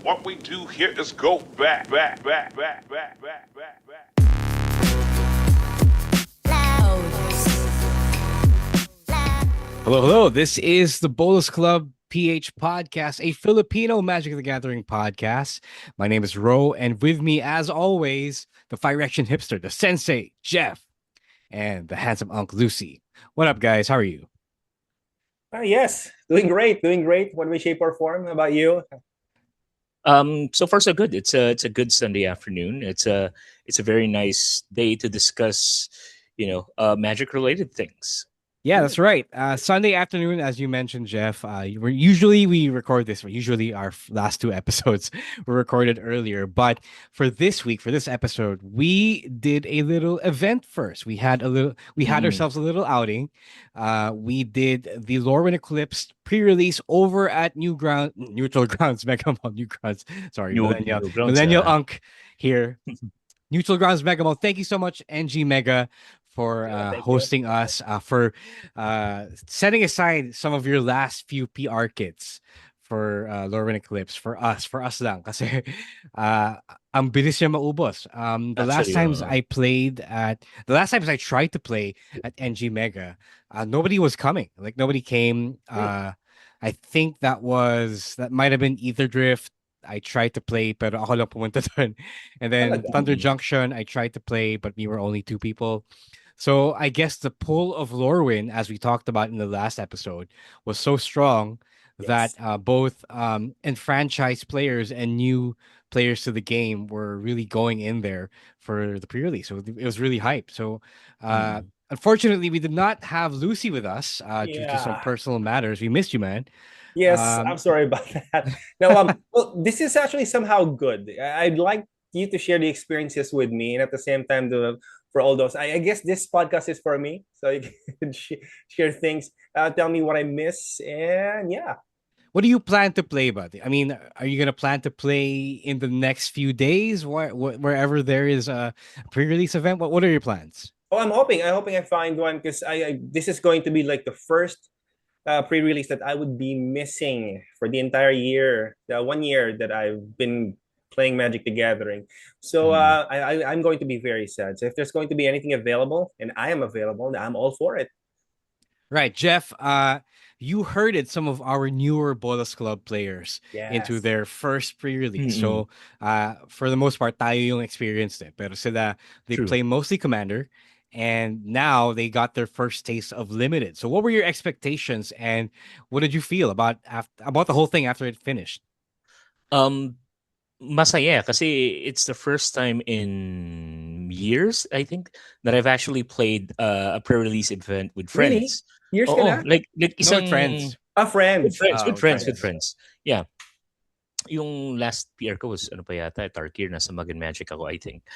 What we do here is go back, back, back, back, back, back, back, back. Hello, hello. This is the Bolas Club PH podcast, a Filipino Magic the Gathering podcast. My name is Ro, and with me, as always, the Fire Action Hipster, the Sensei, Jeff, and the handsome Unc Lucy. What up, guys? How are you? Yes, doing great. One way, shape, or form. How about you? So far so good. It's a good Sunday afternoon. It's a very nice day to discuss, magic related things. Yeah, that's right. Sunday afternoon, as you mentioned, Jeff. We record this. Usually, our last two episodes were recorded earlier, but for this week, for this episode, we did a little event first. We had ourselves a little outing. We did the Lorwyn Eclipsed pre-release over at Neutral Grounds, Mega Mall, New Grounds. Sorry, Millennial Unk here. Neutral Grounds Mega Mall. Thank you so much, NG Mega, for hosting us, for setting aside some of your last few PR kits for Lorwyn Eclipse for us lang. Kasi ang bilis niya maubos. The last times I tried to play at NG Mega, nobody was coming. Like nobody came. I think that might have been Ether Drift. I tried to play, pero ako lang pumunta dun. And then Thunder Junction, I tried to play, but we were only two people. So I guess the pull of Lorwyn, as we talked about in the last episode, was so strong that both enfranchised players and new players to the game were really going in there for the pre-release. So it was really hype. So unfortunately, we did not have Lucy with us due to some personal matters. We missed you, man. Yes, I'm sorry about that. Now, well, this is actually somehow good. I'd like you to share the experiences with me, and at the same time, for all those, I guess this podcast is for me, so you can share things. Tell me what I miss, and yeah. What do you plan to play, buddy? I mean, are you gonna plan to play in the next few days, wherever there is a pre-release event? What are your plans? Oh, I'm hoping I find one because I this is going to be like the first pre-release that I would be missing for the entire year, the 1 year that I've been playing Magic the Gathering. So I'm going to be very sad. So if there's going to be anything available and I am available, I'm all for it. Right, Jeff. You herded some of our newer Bolas Club players into their first pre-release. So, for the most part, tayo yung experienced it. Pero sila, they play mostly Commander, and now they got their first taste of Limited. So, what were your expectations, and what did you feel about the whole thing after it finished? Masaya kasi it's the first time in years, I think, that I've actually played a pre-release event with friends. Really? Years ka na? Like No, with friends. Friends. With friends. Yeah. Yung last PR ko was ano pa yata, Tarkir, nasa Mag and Magic ako, I think.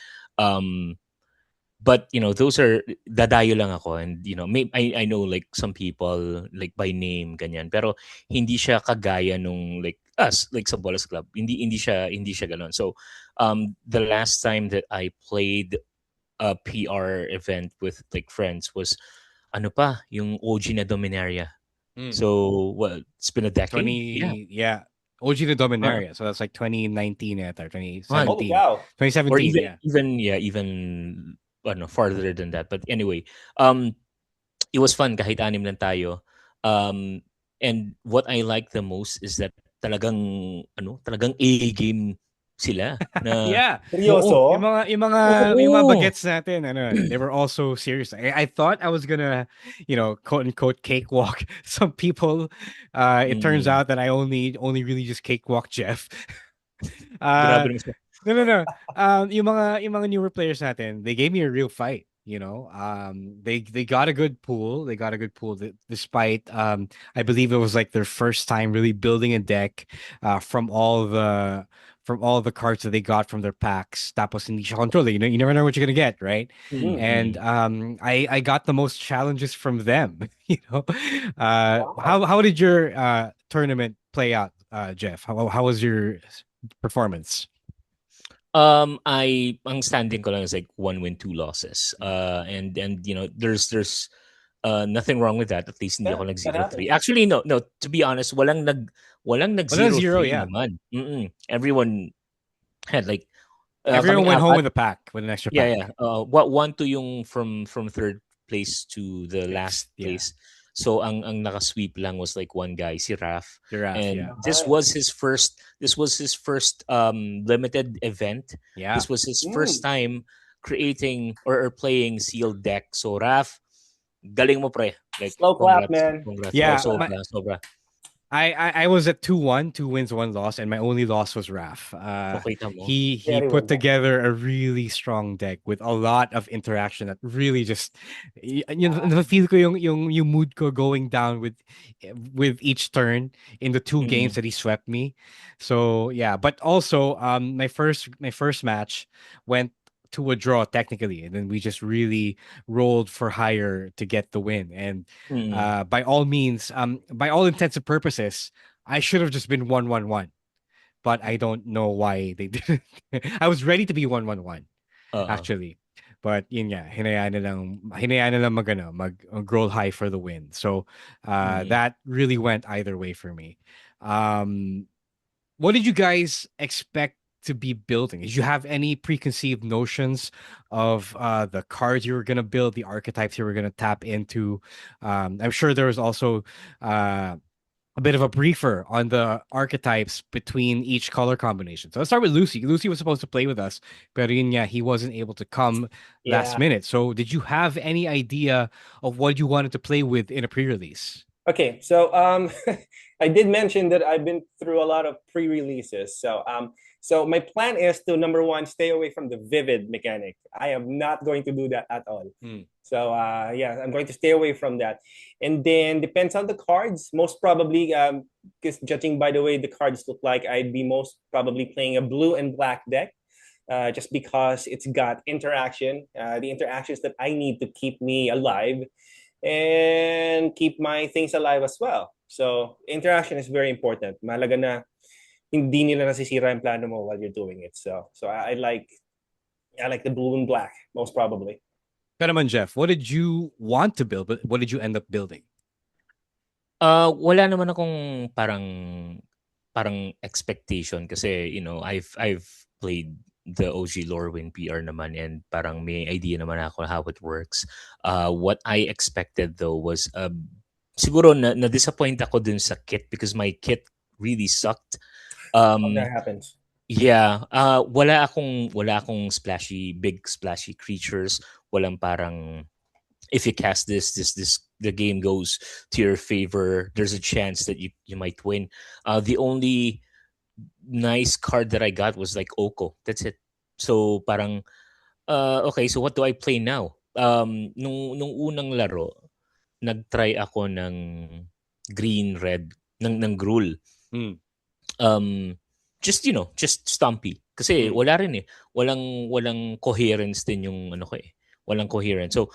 But those are dadayo lang ako, and I know like some people like by name ganyan, pero hindi siya kagaya nung like us, like sa Bolas Club. Hindi siya ganon. So the last time that I played a PR event with like friends was ano pa, yung OG na Dominaria. So it's been a decade. OG na Dominaria. So that's like 2019 yata, 2017. Oh, wow. 2017, or even farther than that. But anyway, it was fun kahit anim lang tayo. And what I like the most is that talagang A game sila. Yeah. Seryoso? Yung mga bagets natin, they were also serious. I thought I was gonna, quote unquote cakewalk some people. It turns out that I only really just cakewalk Jeff. No. Yung mga newer players natin, they gave me a real fight. They got a good pool. Despite I believe it was like their first time really building a deck from all the cards that they got from their packs. Tapos hindi siya control. You never know what you're gonna get, right? And I got the most challenges from them. How did your tournament play out, Jeff? How was your performance? Ang standing ko lang is like 1 win, 2 losses. And there's Nothing wrong with that. At least hindi Yeah, ako nag that 0-3. happens. Actually, no. To be honest, walang nag Well, 0, 0-3 yeah. naman. Everyone had like Everyone kaming went home apat. with a pack, with an extra Yeah, pack. yeah. What 1-2 yung from third place to the last Sixth, yeah. place. So ang naka-sweep lang was like one guy, si Raf. Giraffe, And yeah. this was his first limited event. Yeah. This was his first time creating or playing sealed deck. So Raf, galing mo pre. Like Slow clap, man. congrats. Yeah, Oh, sobra. I was at 2-1, 2 wins, 1 loss, and my only loss was Raf. Okay, tamo. He Very put well done. together a really strong deck with a lot of interaction that really just feel ko yung mood ko going down with each turn in the 2 games that he swept me. So yeah, but also my first match went to a draw technically, and then we just really rolled for higher to get the win. And by all means, by all intents and purposes, I should have just been 1-1-1, but I don't know why they didn't. I was ready to be 1-1-1 actually, but yun nga, hinayaan na lang mag roll high for the win. So that really went either way for me. What did you guys expect to be building? Did you have any preconceived notions of the cards you were going to build, the archetypes you were going to tap into? I'm sure there was also a bit of a briefer on the archetypes between each color combination. So let's start with Lucy. Lucy was supposed to play with us, but he wasn't able to come last minute. So did you have any idea of what you wanted to play with in a pre-release? Okay, so I did mention that I've been through a lot of pre-releases. So my plan is to, number one, stay away from the vivid mechanic. I am not going to do that at all. So yeah, I'm going to stay away from that. And then depends on the cards. Most probably, because judging by the way the cards look like, I'd be most probably playing a blue and black deck. Just because it's got interaction, the interactions that I need to keep me alive and keep my things alive as well. So interaction is very important. Mahalaga na hindi nila nasisira yung plano mo while you're doing it. So I like the blue and black most probably. Kanaman Jeff, what did you want to build, but what did you end up building? Wala naman akong parang expectation kasi I've played the OG Lorwyn PR naman, and parang may idea naman ako how it works. What I expected though was siguro na disappoint ako dun sa kit because my kit really sucked. That happens. Yeah, wala akong big splashy creatures. Walang parang if you cast this the game goes to your favor. There's a chance that you might win. The only nice card that I got was like Oko. That's it. So parang okay, so what do I play now? Nung unang laro, nagtry ako ng green red ng Gruul. Just Stumpy. Kasi wala rin eh. Walang coherence din yung ano ko eh. Walang coherence. So,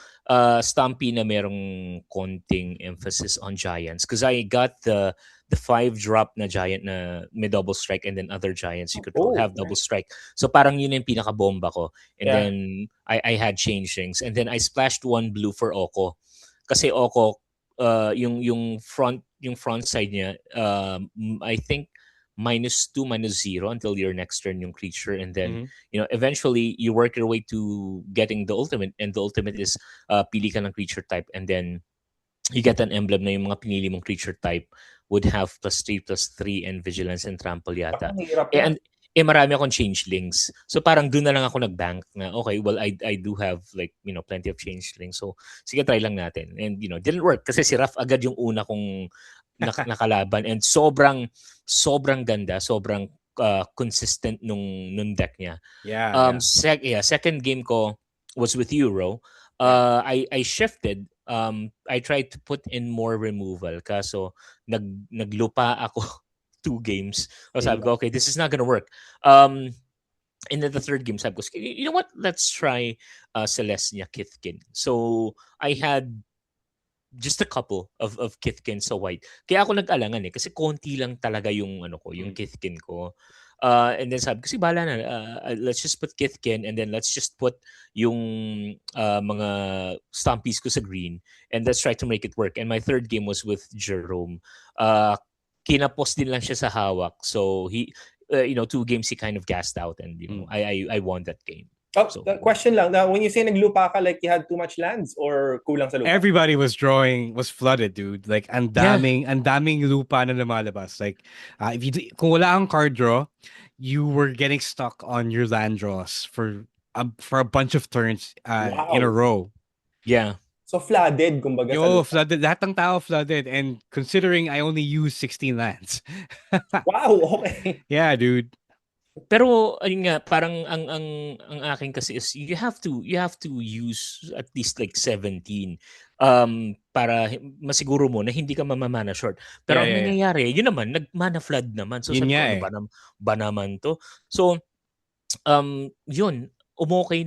Stumpy na merong konting emphasis on giants. Because I got the 5-drop na giant na may double strike, and then other giants you could have double strike. So parang yun yung pinaka-bomba ko. And then I had changelings. And then I splashed 1 blue for Oko. Kasi Oko, yung front side niya, I think -2, -0 until your next turn yung creature, and then eventually you work your way to getting the ultimate, and the ultimate is pili ka ng creature type, and then you get an emblem na yung mga pinili mong creature type would have +3/+3 and vigilance and trample yata. And marami akong changelings. So parang doon na lang ako nag-bank na okay, well I do have like plenty of changelings. So sige, try lang natin. And didn't work kasi si Raf agad yung una kong nakalaban, and sobrang ganda, sobrang consistent nung deck niya. Second game ko was with you, Ro. I shifted. I tried to put in more removal kaso naglupa ako 2 games. So sabi ko, okay, this is not gonna work. And then the third game, sabi ko, you know what? Let's try Celestia Kithkin. So I had just a couple of Kithkin sa white. Kaya ako nag-alangan kasi konti lang talaga yung yung Kithkin ko. And then sabi ko, kasi bahala na, let's just put Kithkin and then let's just put yung mga stompies ko sa green and let's try to make it work. And my third game was with Jerome. Kinapos din lang siya sa hawak. So he, 2 games he kind of gassed out and, I won that game. Oh, So, question lang. Now, when you say naglupa ka, like you had too much lands or kulang sa lupa? Everybody was flooded, dude. Like, ang daming lupa na lumalabas. Like, kung wala kang card draw, you were getting stuck on your land draws for a bunch of turns in a row. Yeah. So flooded, kumbaga sa lupa. Flooded. Lahat ng tao flooded. And considering I only used 16 lands. Wow, okay. Yeah, dude. Pero ayun nga, parang ang akin kasi is you have to use at least like 17 para masiguro mo na hindi ka mamamana short. Pero ang nangyayari, yun naman nag-mana flood naman. So Yun sabi ko, nga ano ba naman to? So yun, umokay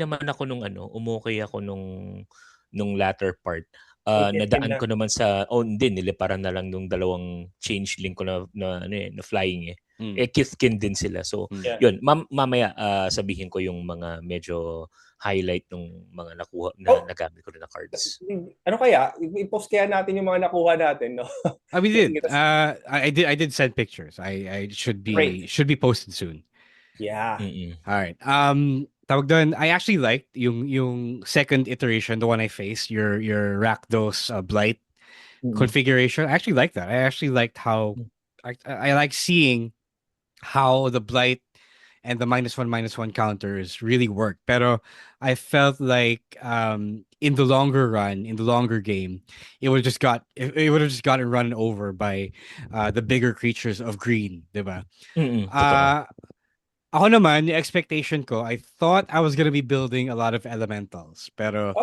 ako nung latter part. Nadaan ko naman sa din niliparan na lang nung dalawang change link ko na flying Kithkin din sila. So yun, mamaya sabihin ko yung mga medyo highlight ng mga nakuha na nagamit ko rin na cards. Ano kaya? I-post kaya natin yung mga nakuha natin, no? We did. I did send pictures. I should be posted soon. Yeah. All right. Tawag doon, I actually liked yung second iteration, the one I faced, your Rakdos Blight configuration. I actually liked that. I actually liked how I like seeing how the Blight and the -1/-1 counters really work. Pero I felt like in the longer run, in the longer game, it would have just gotten run over by the bigger creatures of green, diba? Ako naman, the expectation ko, I thought I was gonna be building a lot of elementals. Pero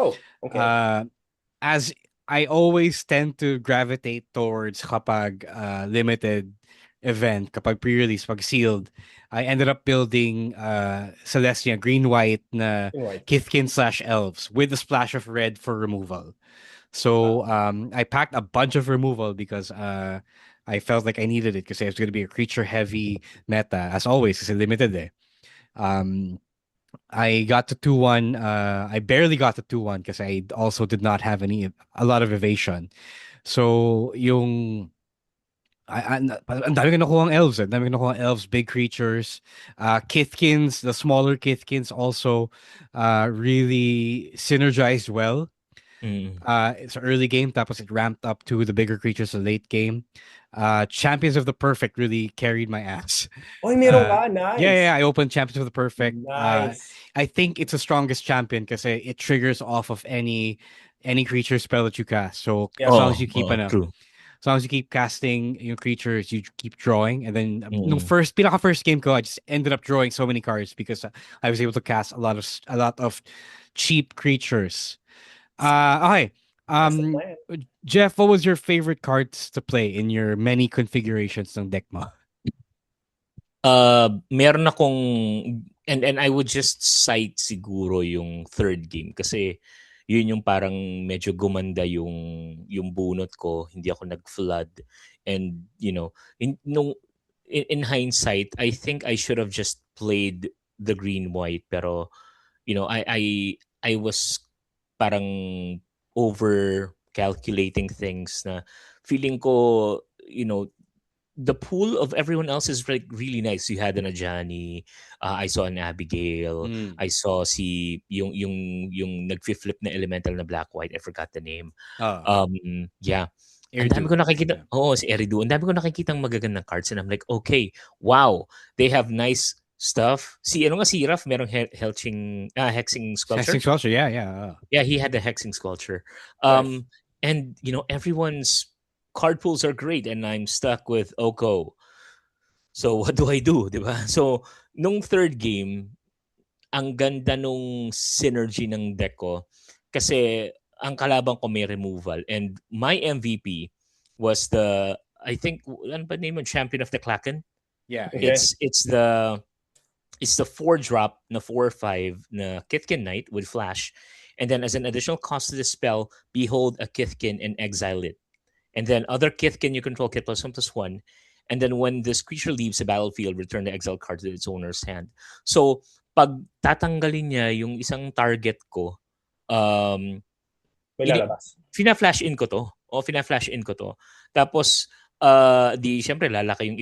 as I always tend to gravitate towards kapag limited event, kapag pre-release, pag sealed, I ended up building Celestia green-white na Kithkin/elves with a splash of red for removal. So I packed a bunch of removal because I felt like I needed it because it was going to be a creature-heavy meta, as always, because it's limited eh. I got to 2-1. I barely got to 2-1 because I also did not have a lot of evasion. So yung ang dami ko nakuha elves. Ang dami ko nakuha elves, big creatures. Kithkins, the smaller Kithkins also really synergized well. It's an early game, tapos it ramped up to the bigger creatures in late game. Champions of the Perfect really carried my ass. Oh, meron ka? Nice. Yeah, I opened Champions of the Perfect. Nice. I think it's the strongest champion because it triggers off of any creature spell that you cast. So as long as you keep true. as long as you keep casting your creatures, you keep drawing. And then no first game ko, I just ended up drawing so many cards because I was able to cast a lot of cheap creatures. Okay. Jeff, what was your favorite cards to play in your many configurations ng deck mo? Meron akong and I would just cite siguro yung third game kasi yun yung parang medyo gumanda yung bunot ko, hindi ako nag-flood and in hindsight I think I should have just played the green white pero I was parang over calculating things na feeling ko the pool of everyone else is like really nice. You had an Ajani, I saw an Abigail, I saw yung nag-flip na elemental na black white. I forgot the name. Yeah. Ang dami ko nakikita. Si Eridu. Ang dami ko nakikitang magagandang cards and I'm like, okay, wow, they have nice stuff. Si Raf merong hexing sculpture. Hexing sculpture, yeah. Yeah, he had the hexing sculpture. And everyone's card pools are great and I'm stuck with Oko. So what do I do, diba? So nung third game, ang ganda nung synergy ng deck ko kasi ang kalaban ko may removal and my MVP was I think ano ba name ng Champion of the Kraken? Yeah. It's the 4-drop na 4/5 na Kithkin Knight with flash and then as an additional cost to the spell, behold a Kithkin and exile it. And then other Kithkin you control get +1/+1. And then when this creature leaves the battlefield, return the exile card to its owner's hand. So, pag tatanggalin niya yung isang target ko, May lalabas. fina-flash in ko to. Fina-flash in ko to. Tapos, di syempre lalaki yung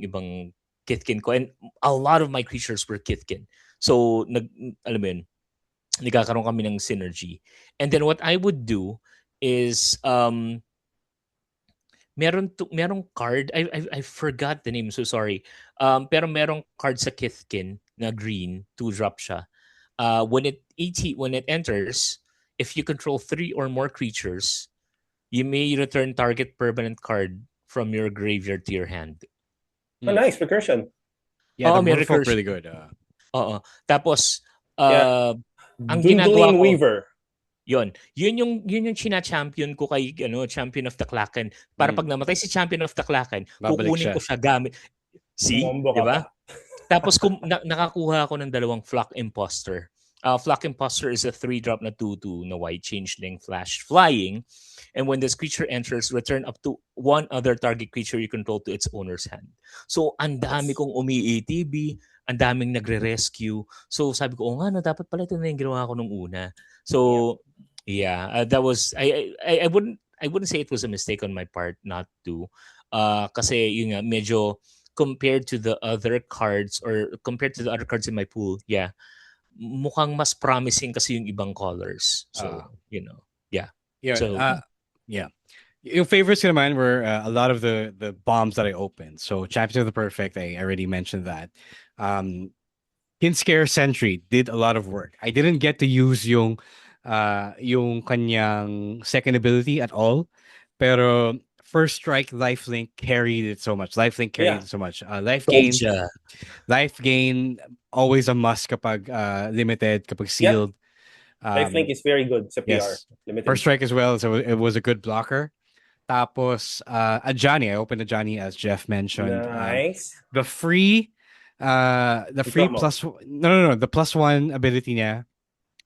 ibang Kithkin ko. And a lot of my creatures were Kithkin. So, alam mo yun, nagkakaroon kami ng synergy. And then what I would do is, merong card, I forgot the name, so sorry. Pero merong card sa Kithkin na green, 2-drop siya. When it enters, if you control 3 or more creatures, you may return target permanent card from your graveyard to your hand. Oh, nice recursion. Yeah, the may Merfolk recursion. really good. Tapos, ang ginagawa Doodling ko, Weaver. yun yung china-champion ko kay Champion of the Klaken. Para pag namatay si Champion of the Klaken, Babalik kukunin siya. ko siya gamit. See? Bumombo ka Di ba? pa. Tapos nakakuha ako ng 2 Flock Imposter. Flock Imposter is a 3-drop na 2/2 na white changeling flash flying. And when this creature enters, return up to 1 other target creature you control to its owner's hand. So, ang dami kong umi-ATB, ang daming nagre-rescue. So, sabi ko, no, dapat pala ito na yung ginawa ko nung una. So, yeah, that was, I wouldn't say it was a mistake on my part not to. Kasi, yun nga, medyo, compared to the other cards in my pool, yeah, mukhang mas promising kasi yung ibang colors. So, yeah. Yeah. So, yeah. Yung favorites ko naman were a lot of the bombs that I opened. So Champion of the Perfect, I already mentioned that. Kinscare Sentry did a lot of work. I didn't get to use yung kanyang second ability at all. Pero First Strike Lifelink carried it so much. Life gain, always a must kapag limited, kapag sealed. Lifelink is very good sa PR. Yes. Limited. First Strike as well, so it was a good blocker. Tapos, Ajani, I opened Ajani as Jeff mentioned. Nice. The free promo. the +1 ability niya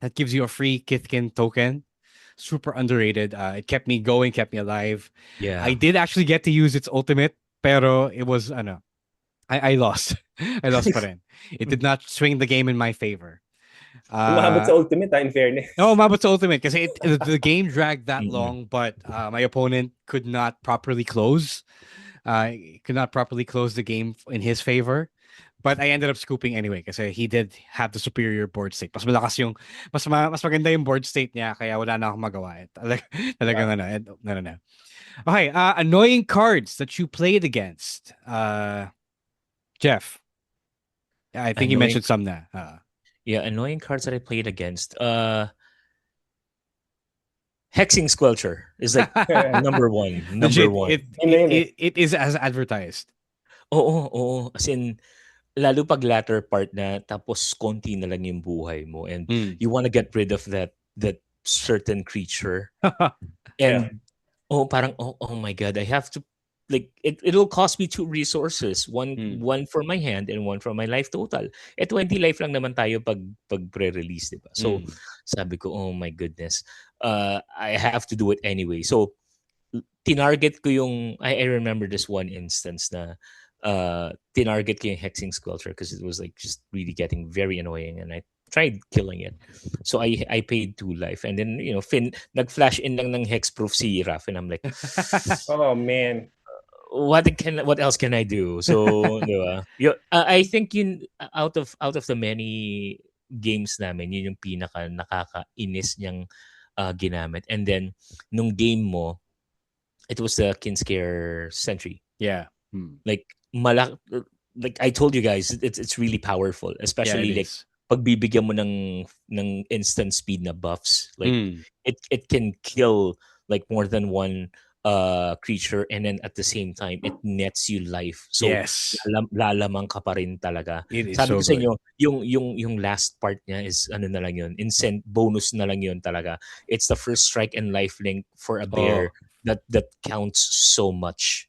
that gives you a free Kithkin token. Super underrated. It kept me going, kept me alive. yeah. I did actually get to use its ultimate, pero it was I lost. I lost pa rin. It did not swing the game in my favor. Umabot sa ultimate, in fairness. No, umabot sa ultimate kasi the game dragged that long, but my opponent could not properly close. The game in his favor. But I ended up scooping anyway kasi he did have the superior board state. Mas malakas yung mas maganda yung board state niya kaya wala na akong magawa. Talagang no. Okay, annoying cards that you played against. Jeff. I think you mentioned some na. Yeah, annoying cards that I played against. Hexing Squelcher is like number one. Legit, one. It is as advertised. Oo. As in, lalo pag latter part na tapos konti na lang yung buhay mo and you want to get rid of that certain creature. And parang oh my god, I have to like it'll cost me 2 resources, one for my hand and one for my life total. 20 life lang naman tayo pag pre-release, diba? So sabi ko, oh my goodness, I have to do it anyway. So tinarget ko yung I remember this one instance na tinarget ko yung Hexing Squelcher because it was like just really getting very annoying and I tried killing it. So I paid 2 life and then nag-flash in lang ng hexproof si Raf and I'm like, oh man, what else can I do? So I think out of the many games namin, yun yung pinaka nakakainis niyang ginamit. And then nung game mo, it was the Kinscare Sentry. Yeah. Like I told you guys, it's really powerful, especially like pagbibigyan mo ng instant speed na buffs. Like it can kill like more than one creature and then at the same time it nets you life. So lalamang ka pa rin talaga. Sabi ko sa inyo, yung last part niya is ano na lang yun, bonus na lang yun talaga. It's the first strike and life link for a bear that counts so much.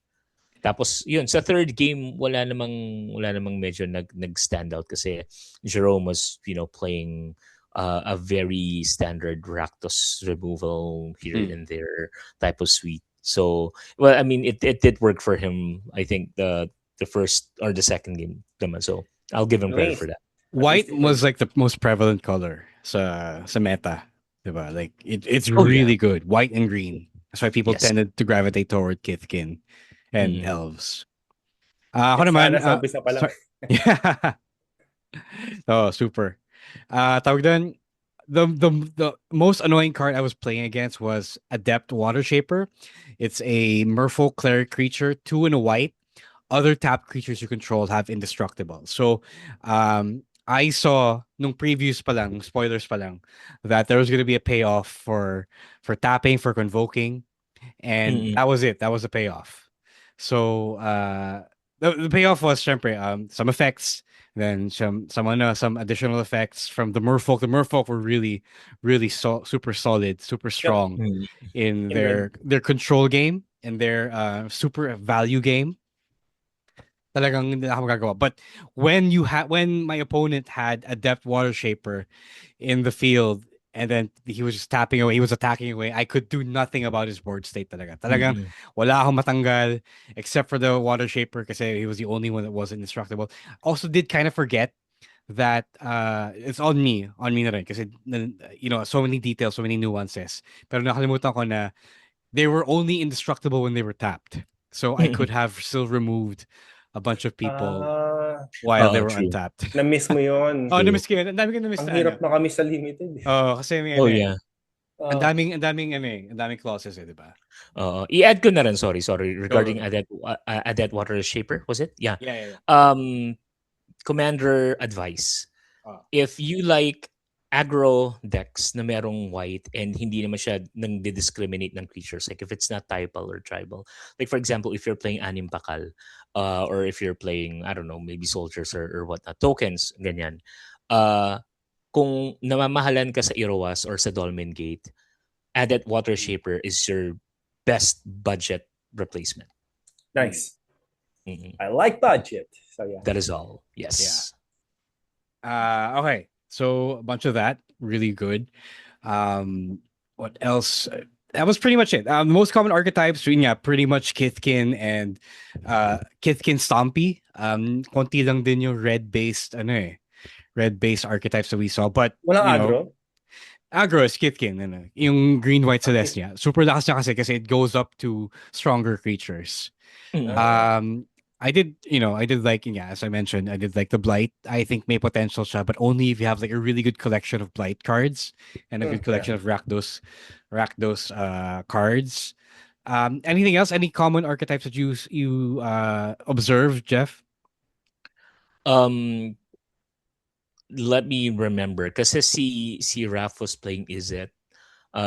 Tapos yun sa third game wala namang medyo nag-stand out kasi Jerome was playing a very standard Rakdos removal here and there type of suite. So, well, I mean, it did work for him. I think the first or the second game naman. So I'll give him credit Nice. for that. At least White was like the most prevalent color sa meta, diba? Like it's Oh yeah. really good. White and green. That's why people Yes. tended to gravitate toward Kithkin and Mm-mm. elves. Ako kaya naman, sana sa umpisa pa lang. sorry. Yeah. Oh, super. Tawag doon, the most annoying card I was playing against was Adept Water Shaper. It's a Merfolk cleric creature, 2 and a white. Other tapped creatures you control have indestructible. So, I saw nung previews pa lang, spoilers pa lang, that there was going to be a payoff for tapping, for convoking, and Mm-mm. that was it. That was the payoff. So, the payoff was syempre, some effects, then some additional effects from the Merfolk. The Merfolk were really super solid, super Yep. strong Mm-mm. in In red. their control game and their super value game. Talagang hindi na ako magagawa. But when my opponent had Adept Water Shaper in the field and then he was just tapping away, he was attacking away, I could do nothing about his board state talaga. Talagang Mm-mm. wala akong matanggal except for the Water Shaper kasi he was the only one that wasn't indestructible. Also did kind of forget that it's on me na rin kasi so many details, so many nuances. Pero nakalimutan ko na they were only indestructible when they were tapped. So I Mm-mm. could have still removed a bunch of people while they Oo, were true. untapped. Na-miss mo yun. Oh, True. na-miss ko yun. Ang dami ko na-miss Ang na ano. hirap na kami sa limited. Kasi may Oh ano yeah. ang Ah, daming ano ang daming clauses di ba? I-add ko na rin, sorry, Go, regarding go. Adept Water Shaper, was it? Yeah. Yeah. Um, Commander advice. Oh. If you like aggro decks na merong white and hindi naman siya nang discriminate ng creatures, like if it's not typal or tribal, like for example if you're playing anim pakal, or if you're playing, I don't know, maybe soldiers or whatnot, tokens ganyan, uh kung namamahalan ka sa Iroas or sa Dolmen Gate, Adept Water Mm. Shaper is your best budget replacement. nice. Mm-mm. I like budget. So yeah. That is all. Yeah. Yes. Okay. So a bunch of that really good. What else? That was pretty much it. The most common archetypes, yun nga, pretty much Kithkin and Kithkin Stompy. Konti lang din yung red-based archetypes that we saw. But, Walang agro? aggro is Kithkin, yung green-white Okay. Celestia. Super lakas niya kasi it goes up to stronger creatures. Mm-mm. I did like, yeah, as I mentioned, I did like the Blight. I think may potential siya, but only if you have like a really good collection of Blight cards and a good collection of Rakdos cards. Anything else? Any common archetypes that you observed, Jeff? Um, Let me remember. Kasi si Raph was playing Izet.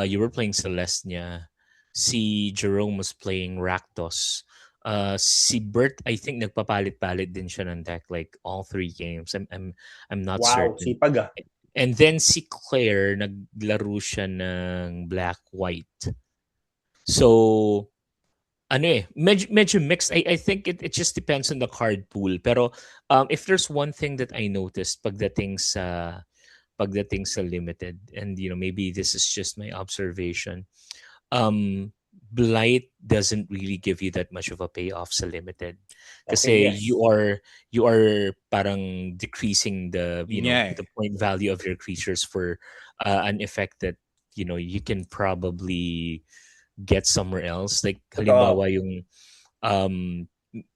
You were playing Celestia. Si Jerome was playing Rakdos. Si Bert, I think nagpapalit-palit din siya ng deck like all 3 games. I'm not Wow, certain. sipag ah. And then si Claire, naglaro siya ng black-white. So, medyo mixed. I think it just depends on the card pool. Pero if there's one thing that I noticed pagdating sa limited, and maybe this is just my observation, Blight doesn't really give you that much of a payoff sa limited. Okay, Kasi yes. you are parang decreasing the Yeah. the point value of your creatures for an effect that you can probably get somewhere else. Like Totoo. halimbawa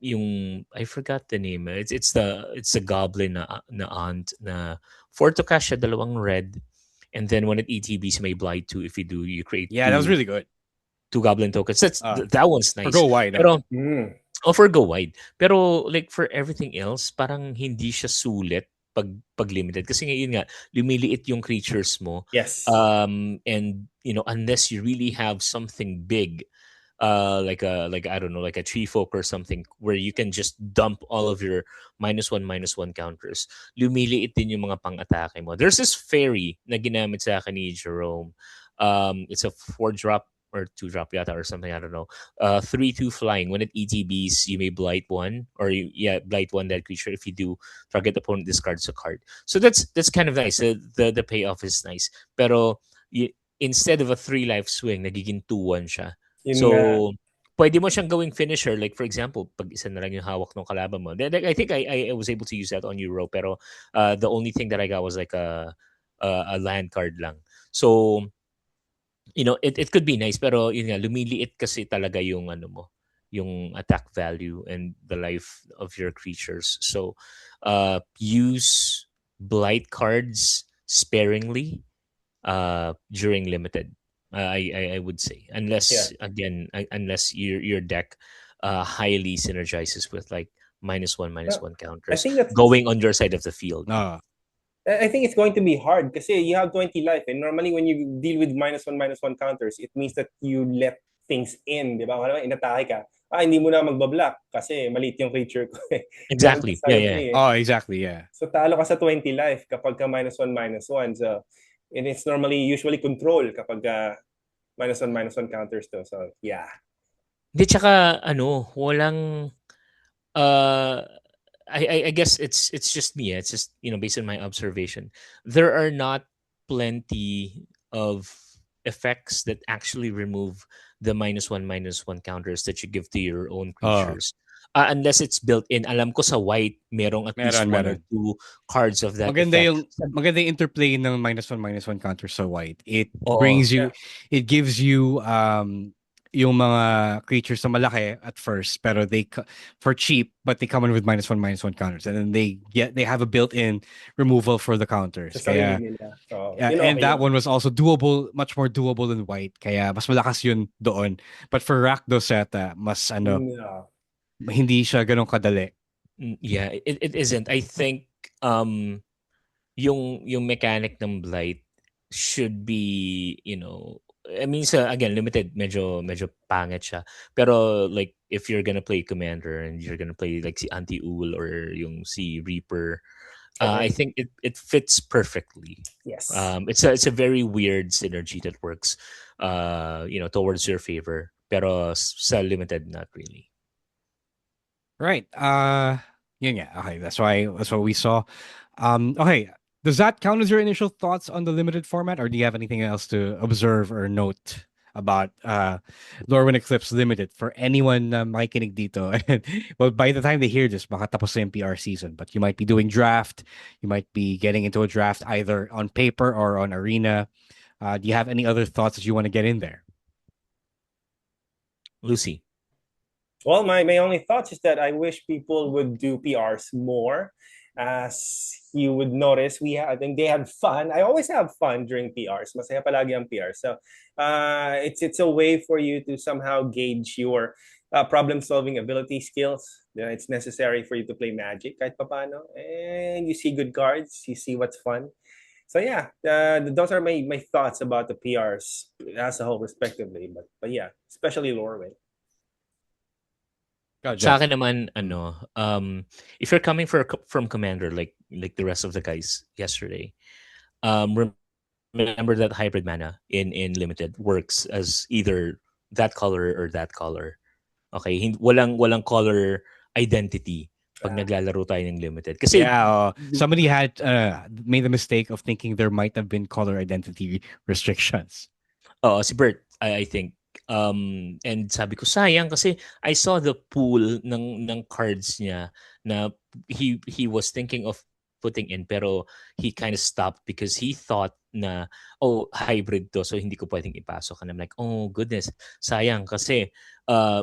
yung I forgot the name. It's the goblin na aunt na for to cast siya, dalawang red, and then when it ETBs may blight 2. If you do, you create Yeah, that was really good. two goblin tokens. That one's Or nice. go wide. Pero Mm. go wide. Pero like for everything else, parang hindi siya sulit pag limited kasi ngayon nga lumiliit yung creatures mo. Yes. And unless you really have something big, like I don't know, like a tree folk or something where you can just dump all of your -1/-1 counters, lumiliit din yung mga pang-atake mo. There's this fairy na ginamit sa akin ni Jerome. It's a 4-drop or 2-drop yata or something, I don't know. 3/2 flying. When it ETBs, you may blight 1 or blight 1 that creature. If you do, target opponent discards a card. So that's kind of nice. The payoff is nice. Pero instead of a 3 life swing, nagiging 2/1 siya. Yun So nga. pwede mo siyang gawing finisher. Like, for example, pag isa na lang yung hawak ng kalaban mo. I think I was able to use that on Euro, pero the only thing that I got was like a land card lang. So, it could be nice, pero yun nga, lumiliit kasi talaga yung ano mo, yung attack value and the life of your creatures. So, use blight cards sparingly during limited. I would say, unless again, unless your deck highly synergizes with like -1/-1 I counters think that's going on your side of the field. No. I think it's going to be hard kasi you have 20 life, and normally when you deal with -1/-1 counters, it means that you let things in, di ba? Kung inatake ka, hindi mo na magbablock kasi maliit yung creature ko. Exactly. Yeah. Oh, exactly. Yeah. So talo ka sa 20 life kapag ka -1/-1. So, and it's usually control kapag -1/-1 counters to. So, yeah. Di tsaka walang uh I guess it's just me. It's just based on my observation. There are not plenty of effects that actually remove the -1/-1 counters that you give to your own creatures. Unless it's built in. Alam ko sa white, merong at least one or two cards of that maganda effect. maganda yung interplay ng -1/-1 counter sa white. It Oo. it gives you yung mga creatures na malaki at first, pero for cheap, but they come in with -1/-1 counters, and then they have a built-in removal for the counters. Sa sarili nila. So, and that one was also doable, much more doable than white. Kaya mas malakas yun doon. But for Rakdos mas hindi siya ganun kadali. Yeah, it isn't. I think yung mechanic ng blight should be, I mean, again, limited, medyo pangit siya. Pero like if you're gonna play commander and you're gonna play like si Anti-Ul or yung si Reaper, I think it fits perfectly. Yes. It's a very weird synergy that works towards your favor. Pero sa limited, not really. Right. Yeah. Okay, that's what we saw. Okay. Does that count as your initial thoughts on the limited format, or do you have anything else to observe or note about Lorwyn Eclipsed Limited for anyone makikinig dito? Well, by the time they hear this, baka tapos na yung PR season, but you might be doing draft, you might be getting into a draft either on paper or on Arena. Do you have any other thoughts that you want to get in there? Lucy. Well, my only thoughts is that I wish people would do PRs more. As you would notice, I think they had fun. I always have fun during PRs. Masaya palagi ang PR. So it's a way for you to somehow gauge your problem-solving ability skills. It's necessary for you to play Magic kahit papano. And you see good cards. You see what's fun. So yeah, those are my thoughts about the PRs as a whole, respectively. But yeah, especially Lorwyn. Sa akin naman, if you're coming from Commander like the rest of the guys yesterday, remember that hybrid mana in limited works as either that color or that color. Okay, walang color identity pag naglalaro tayo ng limited. Kasi somebody had made the mistake of thinking there might have been color identity restrictions. Si Bert, I think. And sabi ko sayang kasi I saw the pool ng cards niya na he was thinking of putting in, pero he kind of stopped because he thought na hybrid to, so hindi ko pwedeng ipasok. And I'm like, oh goodness, sayang kasi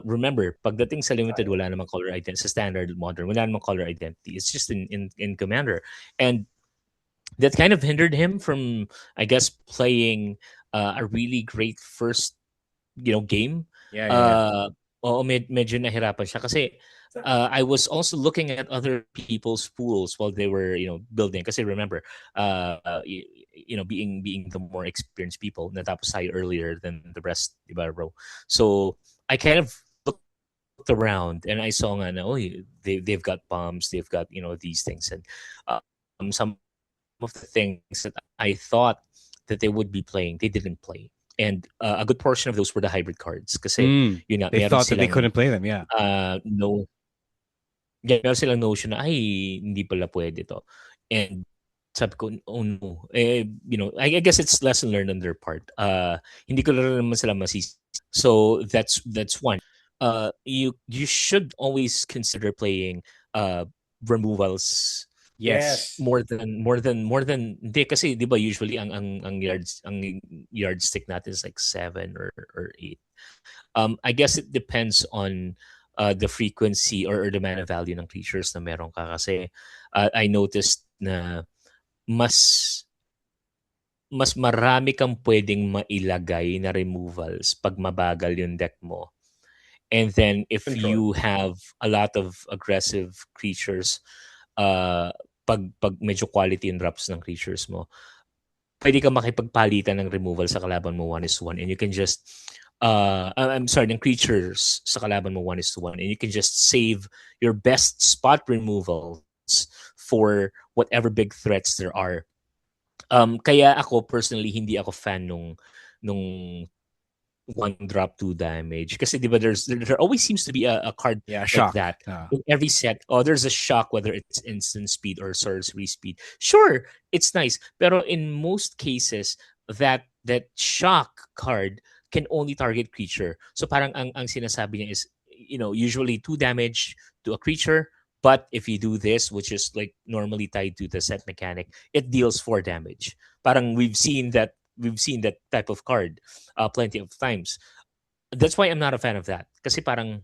remember pagdating sa limited wala namang color identity. Sa standard modern wala namang color identity. It's just in Commander, and that kind of hindered him from, I guess, playing a really great first game. Medyo nahirapan siya kasi I was also looking at other people's pools while they were building, kasi remember being the more experienced people, natapos tayo earlier than the rest, diba, bro? So I kind of looked around and I saw nga na they've got bombs, they've got these things, and some of the things that I thought that they would be playing, they didn't play. And a good portion of those were the hybrid cards. Kasi they thought that they couldn't play them, yeah. No. Yeah, meron silang notion na, hindi pala pwede to. And sabi ko, oh no. I guess it's lesson learned on their part. Hindi ko rin naman sila masisi. So that's one. you should always consider playing removals Yes. more than hindi kasi 'di ba usually ang yardstick natin is like 7 or 8. I guess it depends on the frequency or the mana value ng creatures na meron ka kasi I noticed na mas mas marami kang pwedeng mailagay na removals pag mabagal yung deck mo. And then if Control. you have a lot of aggressive creatures, pag medyo quality and drops ng creatures mo, pwede ka makipagpalitan ng removal sa kalaban mo 1:1 and you can just I'm sorry, ng creatures sa kalaban mo 1:1 and you can just save your best spot removals for whatever big threats there are. Kaya ako personally hindi ako fan nung 1 drop 2 damage kasi di ba there always seems to be a card Yeah, like shock. that in every set. Oh, there's a shock whether it's instant speed or sorcery speed. Sure, it's nice, pero in most cases that shock card can only target creature. So parang ang sinasabi niya is usually 2 damage to a creature, but if you do this, which is like normally tied to the set mechanic, it deals 4 damage. Parang we've seen that type of card plenty of times. That's why I'm not a fan of that. Kasi parang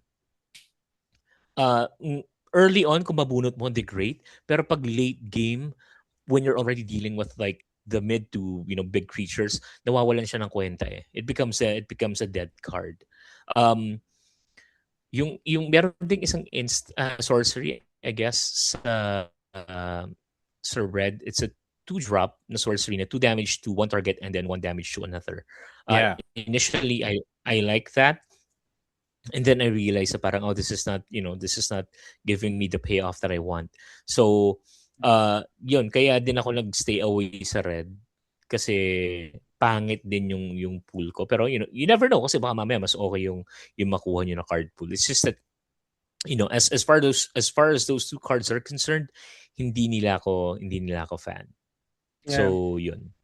early on kung mabunot mo, the great. Pero pag late game, when you're already dealing with like the mid to big creatures, nawawalan siya ng kwenta eh. It becomes a dead card. Yung meron ding isang sorcery, I guess, sa red, it's a 2-drop na sorcery na 2 damage to one target and then 1 damage to another. Yeah. Initially, I like that. And then I realized na parang, this is not giving me the payoff that I want. So, yun, kaya din ako nag-stay away sa red kasi pangit din yung pool ko. Pero you never know kasi baka mamaya mas okay yung makuha nyo na card pool. It's just that as far as those 2 cards are concerned, hindi nila ako fan. Yeah. So yun.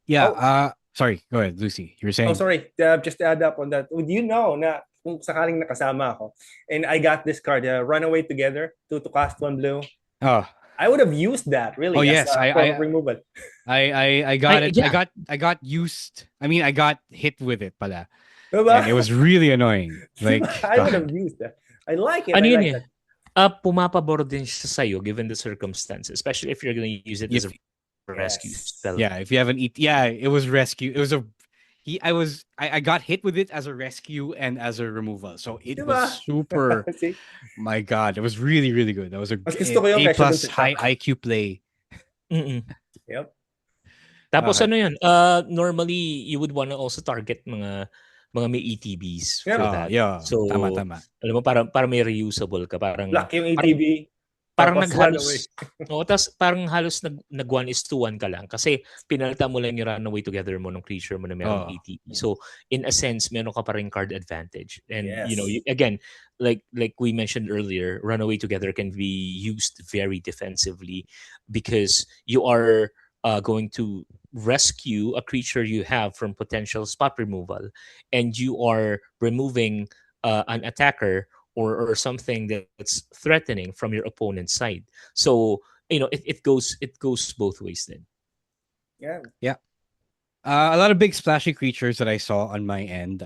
Yeah. Sorry. Go ahead, Lucy. You were saying. Oh, sorry. Just to add up on that. Would you know na kung sakaling nakasama ako and I got this card, Runaway Together, to cast 1 blue. Oh. I would have used that really. Oh yes, as a removal. I got it. Yeah. I got used. I mean, I got hit with it, pala. Diba? And it was really annoying. Like I would have used that. I like it. Ano I yun like eh? that. Pumapabor din siya sa'yo given the circumstances, especially if you're going to use it as a rescue spell. Yeah, if you haven't it was rescue. It was I got hit with it as a rescue and as a removal. So it Diba? was super. See? My God, it was really, really good. That was a Mas gusto ko yung A kaysa plus dun sa high shock. IQ play. Mm-mm. Yep. Tapos Okay. ano yun? Normally you would want to also target mga may ETBs for that. Yeah. So Tama. alam mo para may reusable ka, parang Black yung ATB. parang Tapos naghalos. Runaway. Oo, tapos parang halos nag 1:1 ka lang kasi pinalitan mo lang yung Runaway Together mo ng creature mo na merong ATB. So in a sense, meron ka pa rin card advantage. And Yes. again, like we mentioned earlier, Runaway Together can be used very defensively because you are going to rescue a creature you have from potential spot removal, and you are removing an attacker or something that's threatening from your opponent's side. So it goes both ways then. Yeah. A lot of big splashy creatures that I saw on my end.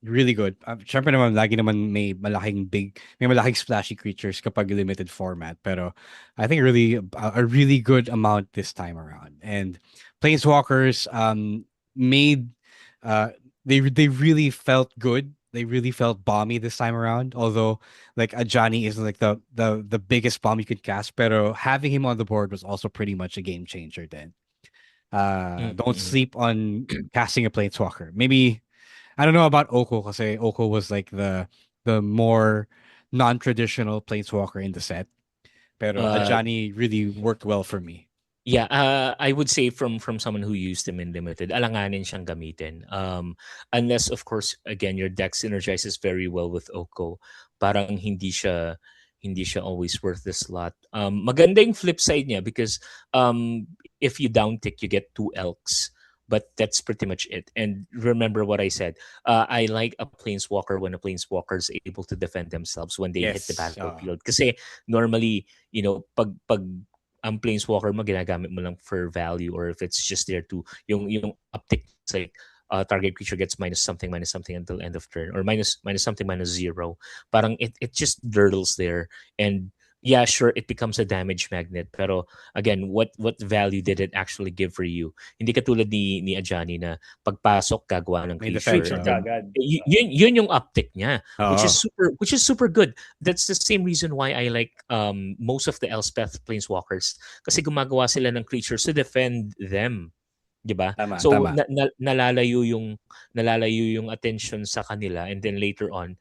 Really good. Syempre naman, lagi naman may malaking splashy creatures kapag limited format. Pero I think really a really good amount this time around. And Planeswalkers made they really felt good. They really felt bomby this time around. Although like Ajani is like the biggest bomb you could cast, pero having him on the board was also pretty much a game changer then. Don't sleep on casting a Planeswalker. Maybe I don't know about Oko because Oko was like the more non-traditional Planeswalker in the set. Pero Ajani really worked well for me. Yeah, I would say from someone who used them in limited, alanganin siyang gamitin. Unless of course again your deck synergizes very well with Oko. Parang hindi siya always worth the slot. Maganda yung flip side niya because if you downtick you get 2 elks, but that's pretty much it. And remember what I said. I like a planeswalker when a planeswalker is able to defend themselves when they hit the Yes. battlefield. Kasi normally, pag ang planeswalker mo ginagamit mo lang for value, or if it's just there to yung uptick, it's like target creature gets minus something until end of turn, or minus something -0. Parang it just durdles there. And yeah, sure, it becomes a damage magnet, pero again, what value did it actually give for you? Hindi katulad ni Ajani na pagpasok gagawa ng May creature, defense. Creature and then kagad. yun yung uptick niya, which is Oo. super good. That's the same reason why I like most of the Elspeth planeswalkers, kasi gumagawa sila ng creatures to defend them, 'di ba? Tama, So tama. nalalayo yung attention sa kanila, and then later on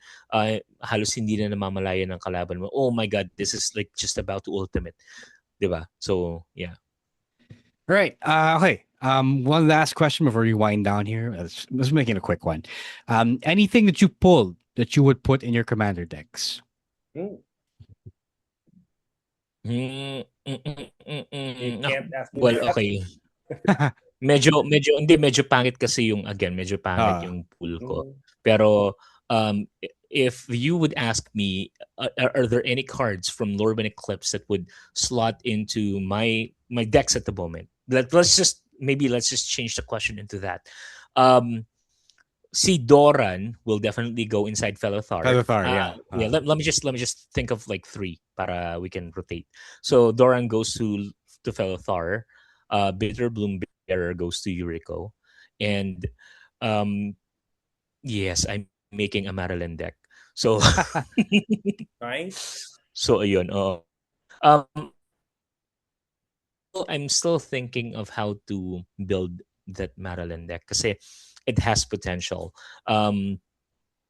halos hindi na namamalayan ng kalaban mo. Oh my god, this is like just about to ultimate, 'di ba? So yeah. All right. Okay. One last question before we wind down here. Let's make it a quick one. Anything that you pulled that you would put in your commander decks? Hmm. Mm, mm, mm, mm, You mm. can't ask me Well, that. okay. Medyo pangit kasi medyo pangit Ah, yung pool ko. Mm. Pero if you would ask me, are there any cards from Lorwyn Eclipsed that would slot into my decks at the moment? Let's just change the question into that. Si Doran will definitely go inside Fellothar. Featherthar, yeah. Yeah. Let me just think of like three para we can rotate. So Doran goes to Fellothar. Bitter Bloom Bearer goes to Yuriko, and um, yes, I'm making a Maryland deck. So Nice. so ayun. Um, I'm still thinking of how to build that Maryland deck kasi it has potential.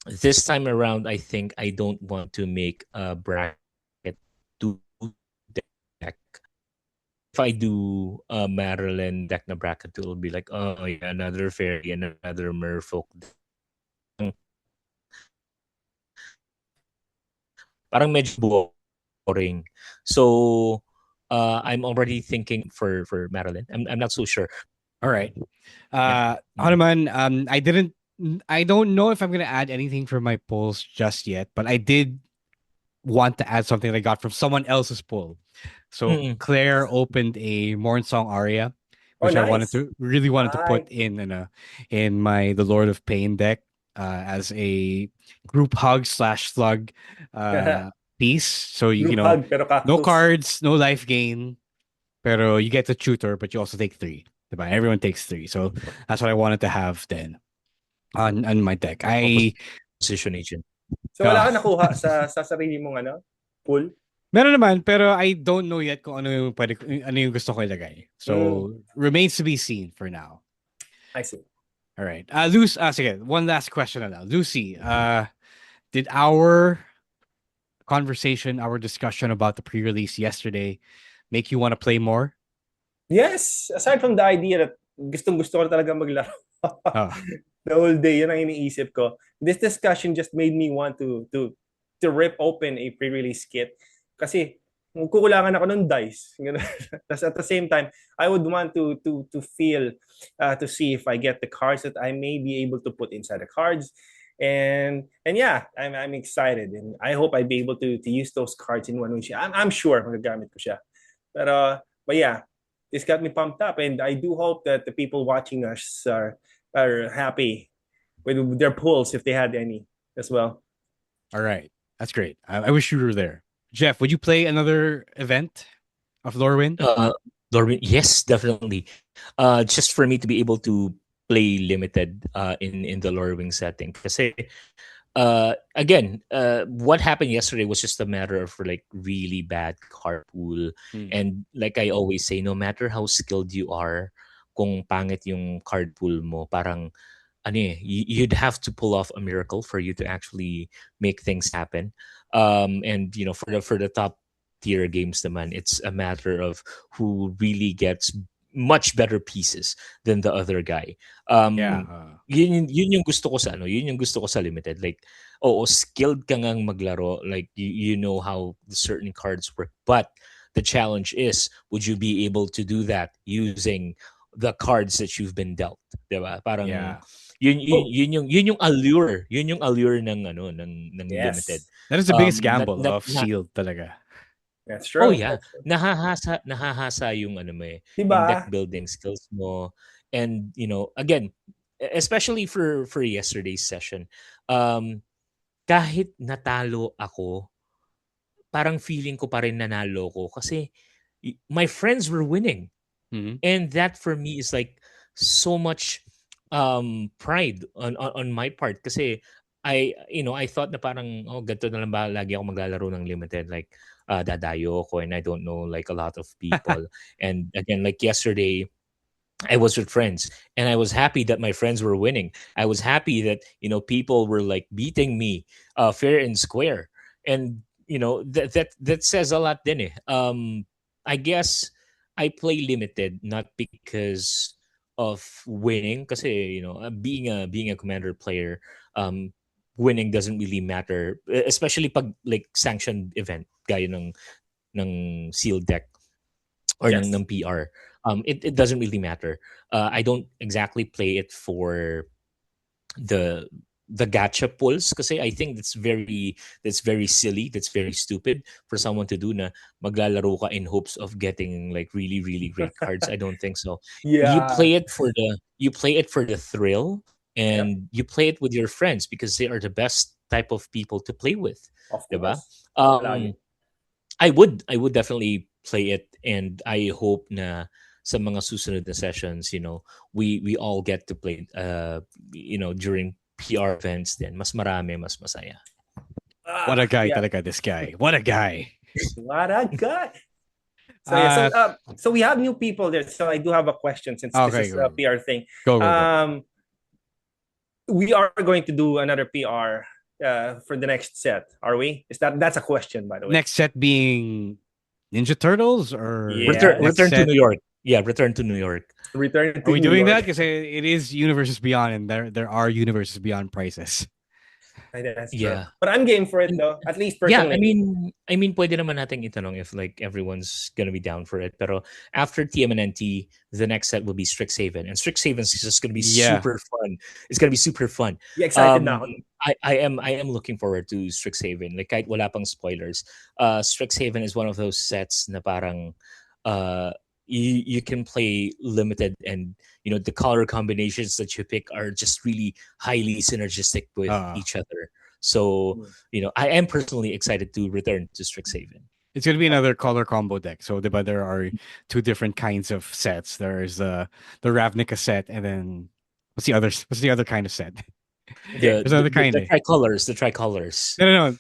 This time around, I think I don't want to make a bracket to deck. If I do a Maryland deck na bracket, it will be like, oh yeah, another fairy, another merfolk. Parang medyo boring. So I'm already thinking for Maryland. I'm not so sure. All right. Yeah. Hanuman, I don't know if I'm gonna add anything for my polls just yet, but I did want to add something I got from someone else's poll. So Mm-mm. Claire opened a Morn Song aria, Oh, which I nice. really wanted to Right. put in my The Lord of Pain deck as a group hug / slug piece. So Group know, hug pero no cactus. cards, no life gain, pero you get the tutor, but you also take 3. Diba? Everyone takes 3. So that's what I wanted to have then on my deck. Opposition agent. So wala Ah. ka nakuha sa sarili mong pool? Meron naman, pero I don't know yet kung ano yung gusto ko ilagay. So, remains to be seen for now. I see. All right. Lucy, sige, one last question na lang. Lucy, did our conversation, our discussion about the pre-release yesterday make you want to play more? Yes, aside from the idea that gustong-gusto ko talaga maglaro. Ah. The whole day, yun ang iniisip ko. This discussion just made me want to rip open a pre-release kit. Kasi kukulangan ako ng dice. Tapos at the same time, I would want to feel, to see if I get the cards that I may be able to put inside the cards. And yeah, I'm excited, and I hope I'll be able to use those cards in one way. I'm sure magagamit ko siya. But yeah, this got me pumped up, and I do hope that the people watching us are happy with their pulls if they had any as well. All right. That's great. I wish you were there. Jeff, would you play another event of Lorwyn? Lorwyn, yes, definitely. Just for me to be able to play limited in the Lorwyn setting. Kasi again, what happened yesterday was just a matter of like really bad card pool. And like I always say, no matter how skilled you are, kung pangit yung card pool mo, parang you'd have to pull off a miracle for you to actually make things happen. And for the top tier games naman, it's a matter of who really gets much better pieces than the other guy. Yun yung gusto ko sa yun yung gusto ko sa limited. Like, skilled ka ngang maglaro, like you know how the certain cards work, but the challenge is, would you be able to do that using the cards that you've been dealt, 'di ba? Parang Yeah. yun yung allure ng limited. Yes, That is the biggest Na, gamble na, of na sealed talaga. that's Oh true. yeah, That's true. nahahasa yung yung deck Diba? building skills mo, and again, especially for yesterday's session, um kahit natalo ako, parang feeling ko pa rin nanalo ko kasi my friends were winning. Mhm. And that for me is like so much pride on my part kasi I thought na parang ganito na lang ba lagi ako maglalaro ng limited, like dadayo ako and I don't know like a lot of people. And again, like yesterday I was with friends and I was happy that my friends were winning. I was happy that people were like beating me fair and square. And that says a lot din eh. I guess I play limited not because of winning kasi being a commander player, winning doesn't really matter, especially pag like sanctioned event gaya ng sealed deck or Yes. ng PR. It doesn't really matter. I don't exactly play it for the gacha pulls kasi I think that's very silly, that's very stupid for someone to do na maglalaro ka in hopes of getting like really really great cards. I don't think so. You Yeah. play it for the thrill, Yep. and you play it with your friends because they are the best type of people to play with, Of 'di ba? course. Lagi. Um I would definitely play it, and I hope na sa mga susunod na sessions, we all get to play during PR events then. Mas marami, mas masaya. What a guy Yeah. talaga, this guy. What a guy. What a guy. So yeah, Uh, so we have new people there. So I do have a question since this okay, is a PR thing. go. We are going to do another PR for the next set, are we? That's a question, by the way. Next set being Ninja Turtles or Yeah. next Return to set? New York. Yeah, Return to New York. Return Are to we New doing York. that? Because it is Universes Beyond, and there are Universes Beyond prices. That's true. Yeah. But I'm game for it though. At least Yeah, personally. I mean, pwede naman nating itanong if like everyone's gonna be down for it. Pero after TMNT, the next set will be Strixhaven, and Strixhaven is just gonna be Yeah. super fun. It's gonna be super fun. Yeah, excited now. I am looking forward to Strixhaven. Like kahit wala pang spoilers, Strixhaven is one of those sets na parang you can play limited, and the color combinations that you pick are just really highly synergistic with each other. So I am personally excited to return to Strixhaven. It's going to be another color combo deck. So but there are two different kinds of sets. There's the Ravnica set, and then what's the other kind of set? The, There's another kind. the tricolors, the tricolors. No.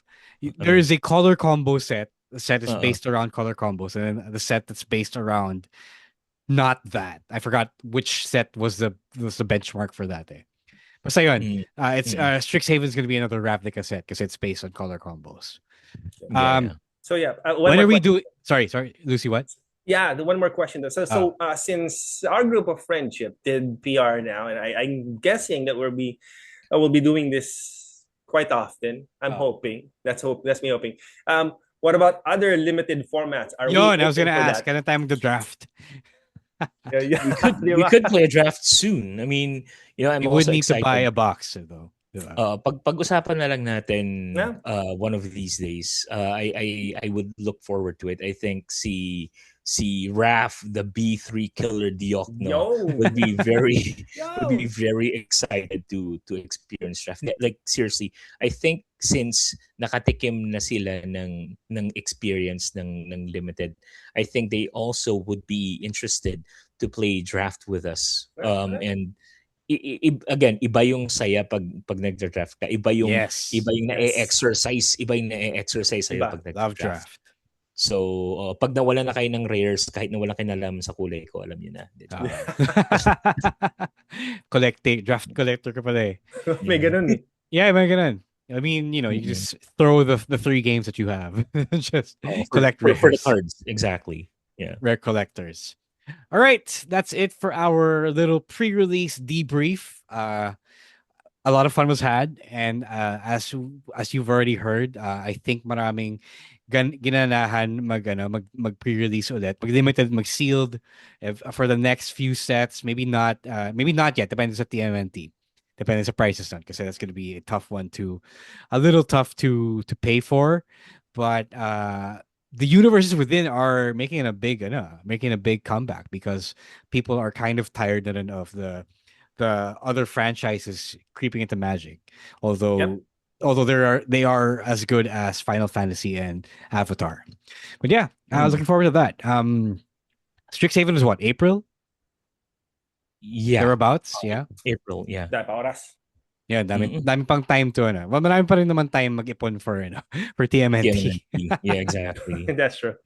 There is a color combo set. The set is Uh-uh. based around color combos, and then the set that's based around not that. I forgot which set was the benchmark for that day. But so yun, it's Strixhaven is going to be another Ravnica set because it's based on color combos. Yeah. So yeah, When are we doing? Sorry, Lucy. What? Yeah, the one more question though. So since our group of friendship did PR now, and I'm guessing that we'll be doing this quite often. I'm hoping. That's me hoping. What about other limited formats? I was gonna ask. At the time of the draft. Yeah. We could play a draft soon. I mean, I'm you also would need excited. to buy a box though. Pag-usapan na lang natin one of these days. I would look forward to it. I think si Raf, the B3 killer Diokno, would be very excited to experience draft. Like seriously, I think since nakatikim na sila ng experience ng limited, I think they also would be interested to play draft with us. And again, iba yung saya pag nagda-draft ka. Iba yung na-exercise, sa'yo pag nagda-draft. Love draft. So, pag nawala na kayo ng rares, kahit nawala kayo ng sa kulay ko, alam niyo na. Draft collector ka pala eh. May ganun eh. Yeah, may ganun. I mean, you just throw the 3 games that you have. Just collect rares. For the cards, exactly. Yeah. Rare collectors. All right, that's it for our little pre-release debrief. A lot of fun was had, and as you've already heard, I think maraming ginanahan mag pre-release ulit. Mag limited, mag sealed for the next few sets. Maybe not yet. Depends sa TMNT. Depends sa prices nun, kasi that's gonna be a little tough to pay for. But the universes within are making a big comeback because people are kind of tired of the other franchises creeping into Magic. Although Yep. they are as good as Final Fantasy and Avatar. But yeah, I was Mm. looking forward to that. Strixhaven is what, April? Yeah, Thereabouts, yeah. April. Yeah. That oras. Yeah, Mm-mm. dami pang time to Well, marami pa rin naman time mag-ipon for for TMNT. TMNT. Yeah, exactly. That's true.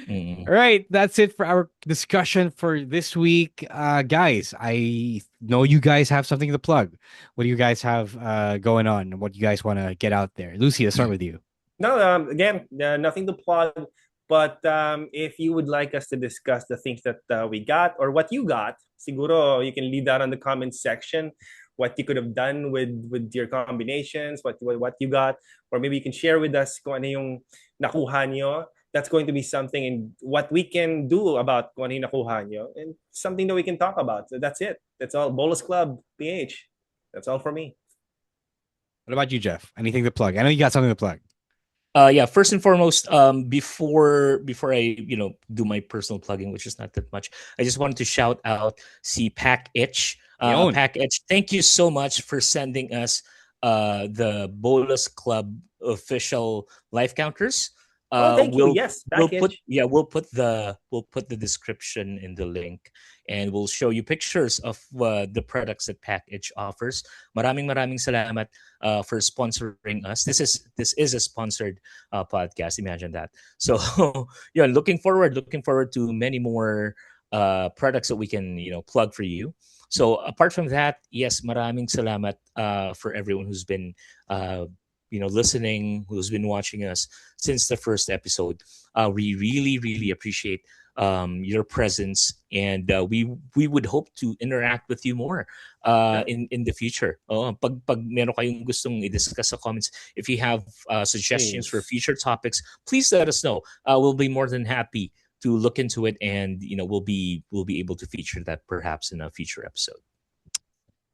Mm-mm. All right, that's it for our discussion for this week. Guys, I know you guys have something to plug. What do you guys have going on? What do you guys want to get out there? Lucy, let's start with you. No, again, nothing to plug. But if you would like us to discuss the things that we got or what you got, siguro you can leave that on the comment section. What you could have done with your combinations, what you got, or maybe you can share with us kung ano yung nakuha nyo. That's going to be something in what we can do about kung ano yung nakuha nyo, and something that we can talk about. So that's it. That's all. Bolas Club PH. That's all for me. What about you, Jeff? Anything to plug? I know you got something to plug. Yeah, first and foremost, before I do my personal plugging, which is not that much, I just wanted to shout out si Pack Itch. Yun. Pack Itch, thank you so much for sending us the Bolas Club official life counters. Thank you. Yes, we'll package. put the description in the link, and we'll show you pictures of the products that Package offers. Maraming salamat for sponsoring us. This is a sponsored podcast. Imagine that. So yeah, looking forward to many more products that we can plug for you. So apart from that, yes, maraming salamat for everyone who's been listening, who's been watching us since the first episode. We really appreciate your presence, and we would hope to interact with you more in the future. Pag meron kayong gustong i-discuss sa comments, if you have suggestions for future topics, please let us know. We'll be more than happy to look into it, and we'll be able to feature that perhaps in a future episode.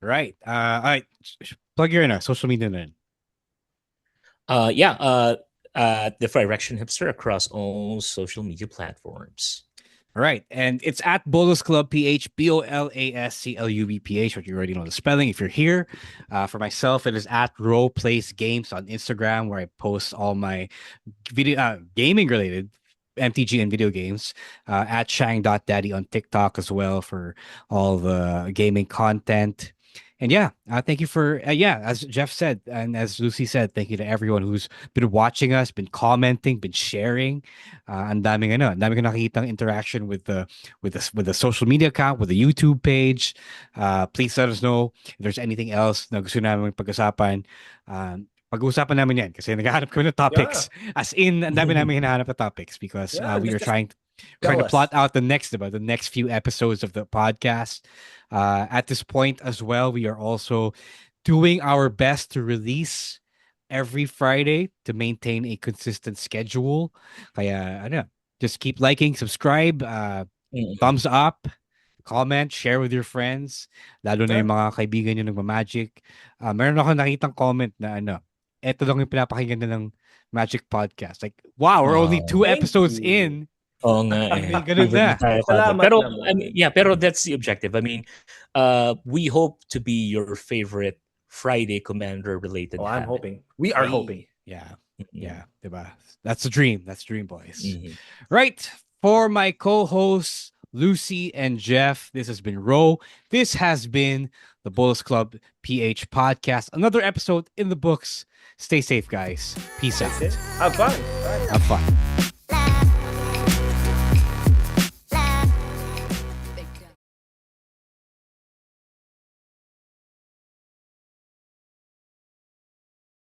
Right. All right. Plug your social media then. The Direction Hipster across all social media platforms. All right. And it's at Bolas Club PH, BOLASCLUB PH, but you already know the spelling if you're here. For myself, it is at Row Plays Games on Instagram, where I post all my video gaming related MTG and video games. At Shang.Daddy on TikTok as well for all the gaming content. And yeah, thank you for as Jeff said and as Lucy said, thank you to everyone who's been watching us, been commenting, been sharing. Ang daming ko nakikitang interaction with the social media account, with the YouTube page. Please let us know if there's anything else na gusto namin pag-usapan. Pag-uusapan namin yan kasi naghahanap kami ng topics. Yeah. As in, ang dami namin hinahanap na topics because we are trying to plot out the next few episodes of the podcast. At this point as well, we are also doing our best to release every Friday to maintain a consistent schedule. Kaya, just keep liking, subscribe, thumbs up, comment, share with your friends. Lalo na yung mga kaibigan nyo nagmamagic. Meron ako nakitang comment na eto lang yung pinapakinggan na ng Magic Podcast. Like, wow, we're only 2 episodes in. Oo nga eh. Pero that's the objective. I mean, we hope to be your favorite Friday Commander related. I'm hoping. We are hoping. Yeah. Yeah. Diba? That's the dream. That's the dream, boys. Mm-hmm. Right. For my co-hosts, Lucy and Jeff, this has been Ro. This has been the Bolas Club PH podcast. Another episode in the books. Stay safe, guys. Peace out. Have fun. Have fun.